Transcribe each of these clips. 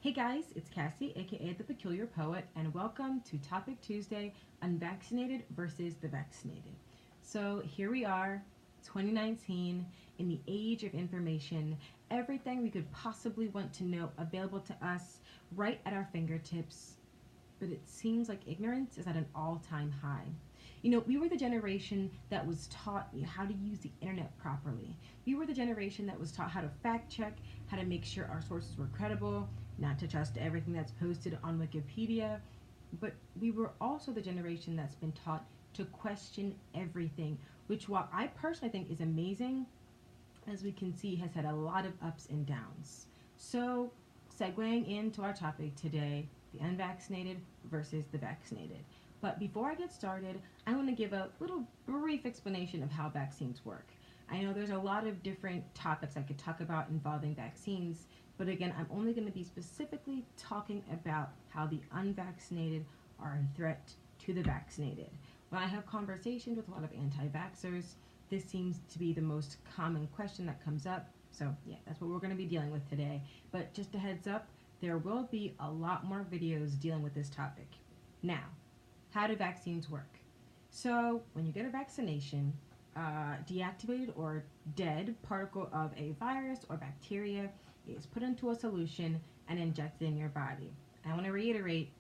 Hey guys, it's Cassie, aka The Peculiar Poet, and welcome to Topic Tuesday, Unvaccinated versus the Vaccinated. So here we are, 2019, in the age of information, everything we could possibly want to know available to us right at our fingertips, but it seems like ignorance is at an all-time high. We were the generation that was taught how to use the internet properly. We were the generation that was taught how to fact check, how to make sure our sources were credible, not to trust everything that's posted on Wikipedia. But we were also the generation that's been taught to question everything, which, while I personally think is amazing, as we can see, has had a lot of ups and downs. So, segueing into our topic today, the unvaccinated versus the vaccinated. But before I get started, I want to give a little brief explanation of how vaccines work. I know there's a lot of different topics I could talk about involving vaccines, but again, I'm only going to be specifically talking about how the unvaccinated are a threat to the vaccinated. When I have conversations with a lot of anti-vaxxers, this seems to be the most common question that comes up. So yeah, that's what we're going to be dealing with today. But just a heads up, there will be a lot more videos dealing with this topic. Now, how do vaccines work? So when you get a vaccination, deactivated or dead particle of a virus or bacteria is put into a solution and injected in your body. I want to reiterate,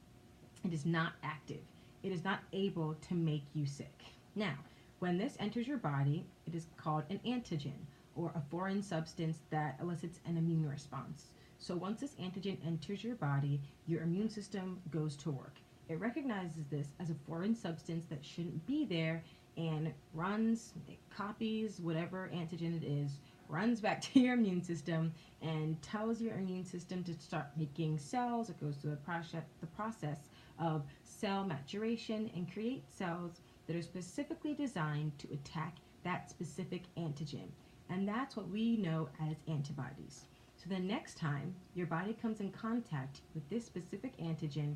it is not active. It is not able to make you sick. Now, when this enters your body, it is called an antigen, or a foreign substance that elicits an immune response. So once this antigen enters your body, your immune system goes to work. It recognizes this as a foreign substance that shouldn't be there and it copies whatever antigen it is, runs back to your immune system and tells your immune system to start making cells. It goes through the process of cell maturation and create cells that are specifically designed to attack that specific antigen. And that's what we know as antibodies. So the next time your body comes in contact with this specific antigen,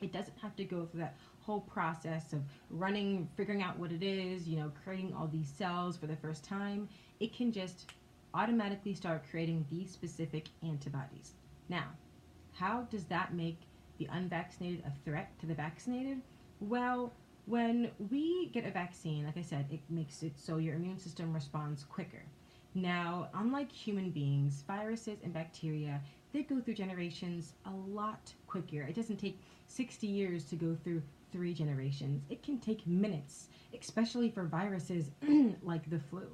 it doesn't have to go through that whole process of figuring out what it is, creating all these cells for the first time. It can just automatically start creating these specific antibodies. Now, how does that make the unvaccinated a threat to the vaccinated? Well, when we get a vaccine, like I said, it makes it so your immune system responds quicker. Now, unlike human beings, viruses and bacteria, they go through generations a lot quicker. It doesn't take 60 years to go through 3 generations. It can take minutes, especially for viruses like the flu.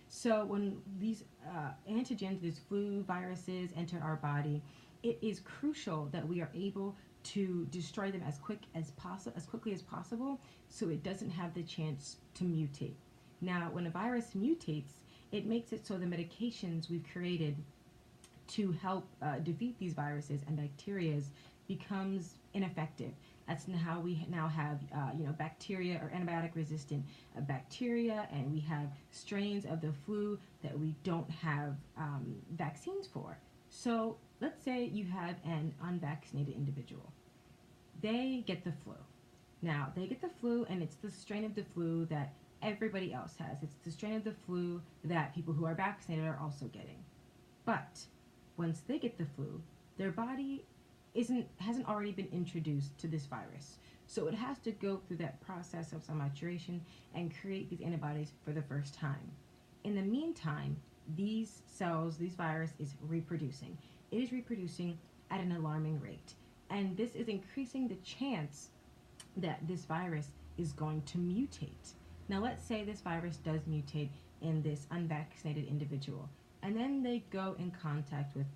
So when these antigens, these flu viruses enter our body, it is crucial that we are able to destroy them as quickly as possible, so it doesn't have the chance to mutate. Now, when a virus mutates, it makes it so the medications we've created to help defeat these viruses and bacteria becomes ineffective. That's how we now have bacteria or antibiotic resistant bacteria, and we have strains of the flu that we don't have vaccines for. So let's say you have an unvaccinated individual. They get the flu. Now, they get the flu, and it's the strain of the flu that everybody else has. It's the strain of the flu that people who are vaccinated are also getting. But once they get the flu, their body hasn't already been introduced to this virus. So it has to go through that process of cell maturation and create these antibodies for the first time. In the meantime, these cells, this virus is reproducing. It is reproducing at an alarming rate. And this is increasing the chance that this virus is going to mutate. Now, let's say this virus does mutate in this unvaccinated individual, and then they go in contact with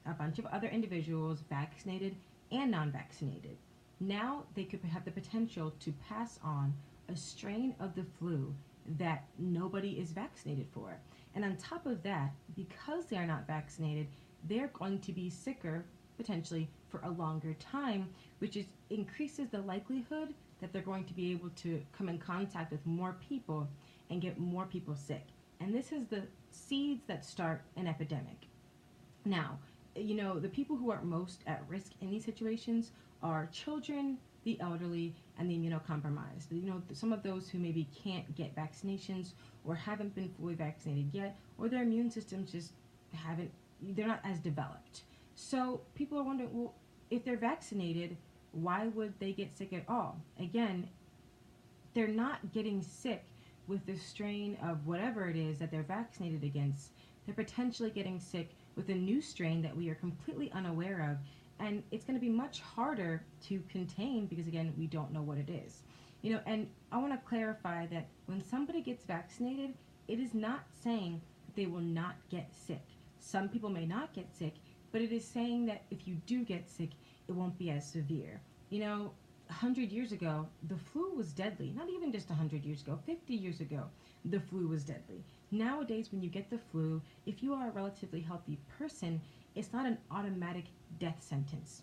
a bunch of other individuals, vaccinated and non-vaccinated. Now they could have the potential to pass on a strain of the flu that nobody is vaccinated for. And on top of that, because they are not vaccinated, they're going to be sicker potentially for a longer time, which increases the likelihood that they're going to be able to come in contact with more people and get more people sick. And this is the seeds that start an epidemic. Now, the people who are most at risk in these situations are children, the elderly, and the immunocompromised. Some of those who maybe can't get vaccinations or haven't been fully vaccinated yet, or their immune systems just they're not as developed. So people are wondering, well, if they're vaccinated, why would they get sick at all? Again, they're not getting sick with the strain of whatever it is that they're vaccinated against. They're potentially getting sick with a new strain that we are completely unaware of, and it's going to be much harder to contain because, again, we don't know what it is. And I want to clarify that when somebody gets vaccinated, it is not saying that they will not get sick. Some people may not get sick, but it is saying that if you do get sick, it won't be as severe. 100 years ago, the flu was deadly. Not even just 100 years ago, 50 years ago, the flu was deadly. Nowadays, when you get the flu, if you are a relatively healthy person, it's not an automatic death sentence.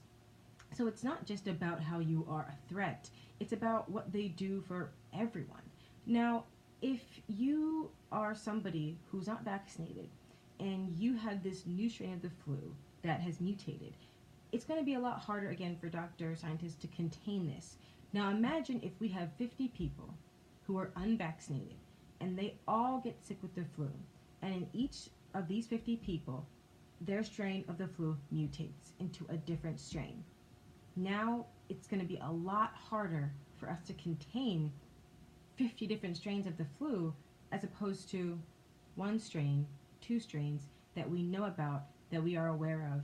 So it's not just about how you are a threat, it's about what they do for everyone. Now, if you are somebody who's not vaccinated and you have this new strain of the flu that has mutated, it's going to be a lot harder, again, for doctors, scientists to contain this. Now imagine if we have 50 people who are unvaccinated and they all get sick with the flu, and in each of these 50 people, their strain of the flu mutates into a different strain. Now it's going to be a lot harder for us to contain 50 different strains of the flu as opposed to one strain, two strains that we know about, that we are aware of.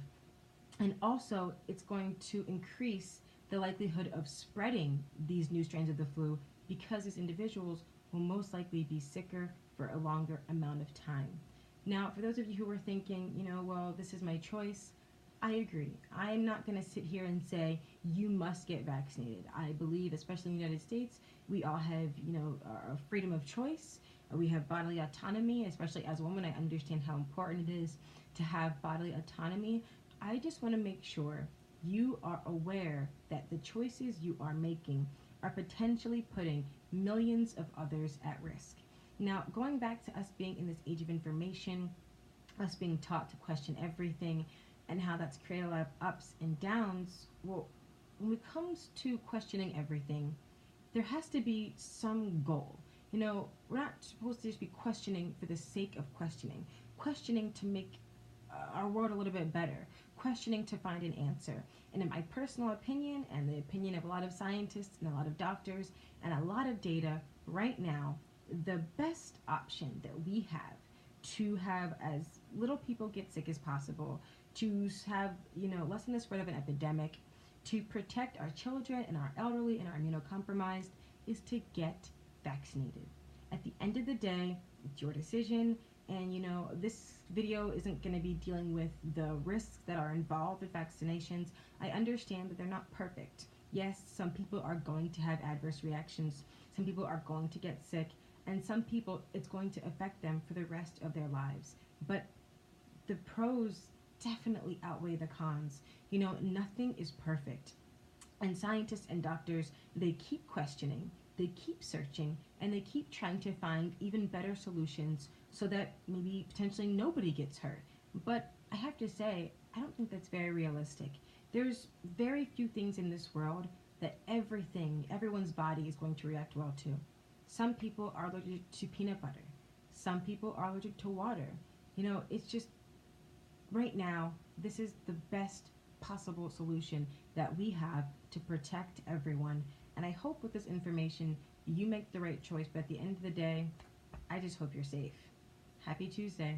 And also, it's going to increase the likelihood of spreading these new strains of the flu because these individuals will most likely be sicker for a longer amount of time. Now, for those of you who are thinking, well, this is my choice, I agree. I'm not going to sit here and say you must get vaccinated. I believe, especially in the United States, we all have, our freedom of choice. We have bodily autonomy. Especially as a woman, I understand how important it is to have bodily autonomy. I just want to make sure you are aware that the choices you are making are potentially putting millions of others at risk. Now, going back to us being in this age of information, us being taught to question everything, and how that's created a lot of ups and downs, well, when it comes to questioning everything, there has to be some goal. We're not supposed to just be questioning for the sake of questioning to make our world a little bit better, questioning to find an answer. And in my personal opinion, and the opinion of a lot of scientists and a lot of doctors and a lot of data, right now, the best option that we have to have as little people get sick as possible, to have, lessen the spread of an epidemic, to protect our children and our elderly and our immunocompromised, is to get vaccinated. At the end of the day, it's your decision. And this video isn't going to be dealing with the risks that are involved with vaccinations. I understand that they're not perfect. Yes, some people are going to have adverse reactions. Some people are going to get sick. And some people, it's going to affect them for the rest of their lives. But the pros definitely outweigh the cons. Nothing is perfect. And scientists and doctors, they keep questioning, they keep searching, and they keep trying to find even better solutions so that maybe potentially nobody gets hurt. But I have to say, I don't think that's very realistic. There's very few things in this world that everyone's body is going to react well to. Some people are allergic to peanut butter. Some people are allergic to water. It's just, right now, this is the best possible solution that we have to protect everyone. And I hope with this information, you make the right choice. But at the end of the day, I just hope you're safe. Happy Tuesday.